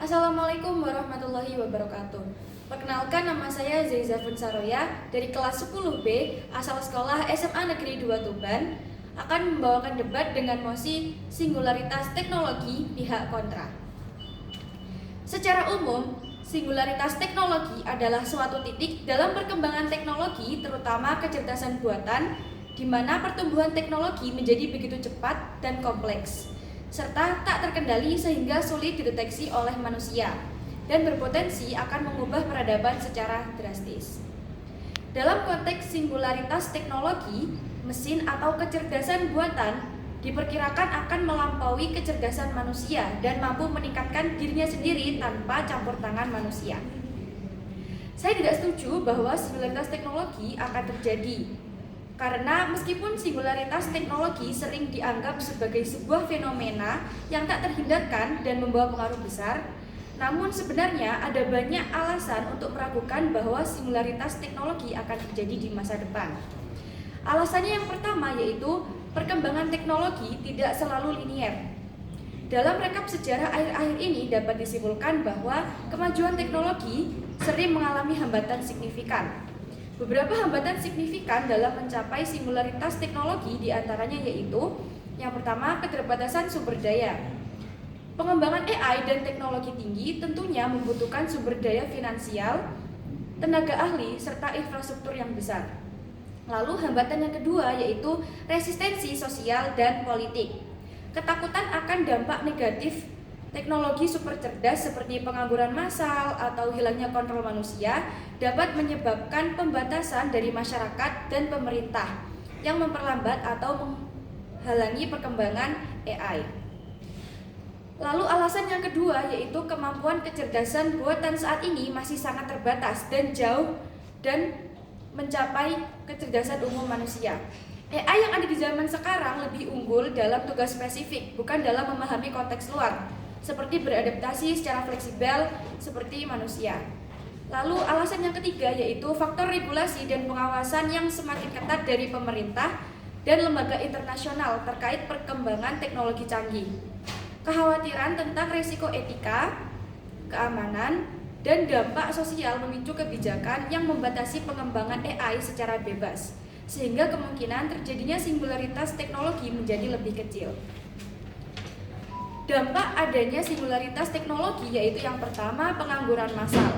Assalamualaikum warahmatullahi wabarakatuh. Perkenalkan, nama saya Zaiza Funsaroya dari kelas 10B asal sekolah SMA Negeri 2 Tuban, akan membawakan debat dengan mosi singularitas teknologi pihak kontra. Secara umum, singularitas teknologi adalah suatu titik dalam perkembangan teknologi, terutama kecerdasan buatan, di mana pertumbuhan teknologi menjadi begitu cepat dan kompleks, serta tak terkendali sehingga sulit dideteksi oleh manusia dan berpotensi akan mengubah peradaban secara drastis. Dalam konteks singularitas teknologi, mesin atau kecerdasan buatan diperkirakan akan melampaui kecerdasan manusia dan mampu meningkatkan dirinya sendiri tanpa campur tangan manusia. Saya tidak setuju bahwa singularitas teknologi akan terjadi, karena meskipun singularitas teknologi sering dianggap sebagai sebuah fenomena yang tak terhindarkan dan membawa pengaruh besar, namun sebenarnya ada banyak alasan untuk meragukan bahwa singularitas teknologi akan terjadi di masa depan. Alasannya yang pertama yaitu perkembangan teknologi tidak selalu linier. Dalam rekap sejarah akhir-akhir ini dapat disimpulkan bahwa kemajuan teknologi sering mengalami hambatan signifikan. Beberapa hambatan signifikan dalam mencapai singularitas teknologi diantaranya yaitu: yang pertama, keterbatasan sumber daya. Pengembangan AI dan teknologi tinggi tentunya membutuhkan sumber daya finansial, tenaga ahli, serta infrastruktur yang besar. Lalu hambatan yang kedua yaitu resistensi sosial dan politik. Ketakutan akan dampak negatif teknologi super cerdas seperti pengangguran massal atau hilangnya kontrol manusia dapat menyebabkan pembatasan dari masyarakat dan pemerintah yang memperlambat atau menghalangi perkembangan AI. Lalu alasan yang kedua yaitu kemampuan kecerdasan buatan saat ini masih sangat terbatas dan jauh dan mencapai kecerdasan umum manusia. AI yang ada di zaman sekarang lebih unggul dalam tugas spesifik, bukan dalam memahami konteks luar, seperti beradaptasi secara fleksibel seperti manusia. Lalu alasan yang ketiga yaitu faktor regulasi dan pengawasan yang semakin ketat dari pemerintah dan lembaga internasional terkait perkembangan teknologi canggih. Kekhawatiran tentang risiko etika, keamanan, dan dampak sosial memicu kebijakan yang membatasi pengembangan AI secara bebas, sehingga kemungkinan terjadinya singularitas teknologi menjadi lebih kecil. Dampak adanya singularitas teknologi yaitu yang pertama, pengangguran massal.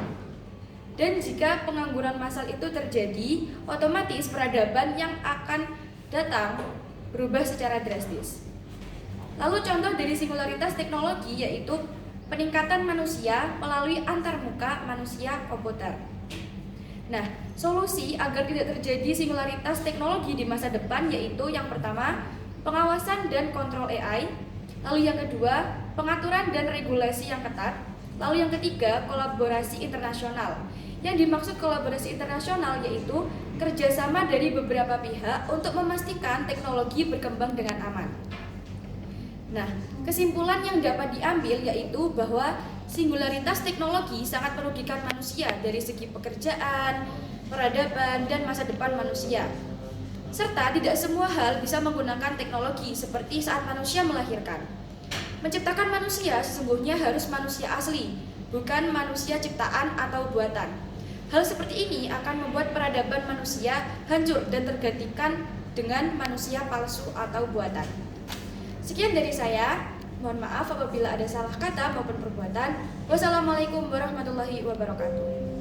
Dan jika pengangguran massal itu terjadi, otomatis peradaban yang akan datang berubah secara drastis. Lalu contoh dari singularitas teknologi yaitu peningkatan manusia melalui antarmuka manusia-komputer. Nah, solusi agar tidak terjadi singularitas teknologi di masa depan yaitu yang pertama, pengawasan dan kontrol AI. Lalu yang kedua, pengaturan dan regulasi yang ketat. Lalu yang ketiga, kolaborasi internasional. Yang dimaksud kolaborasi internasional yaitu kerjasama dari beberapa pihak untuk memastikan teknologi berkembang dengan aman. Nah, kesimpulan yang dapat diambil yaitu bahwa singularitas teknologi sangat merugikan manusia dari segi pekerjaan, peradaban, dan masa depan manusia. Serta tidak semua hal bisa menggunakan teknologi seperti saat manusia melahirkan. Menciptakan manusia sesungguhnya harus manusia asli, bukan manusia ciptaan atau buatan. Hal seperti ini akan membuat peradaban manusia hancur dan tergantikan dengan manusia palsu atau buatan. Sekian dari saya, mohon maaf apabila ada salah kata maupun perbuatan. Wassalamualaikum warahmatullahi wabarakatuh.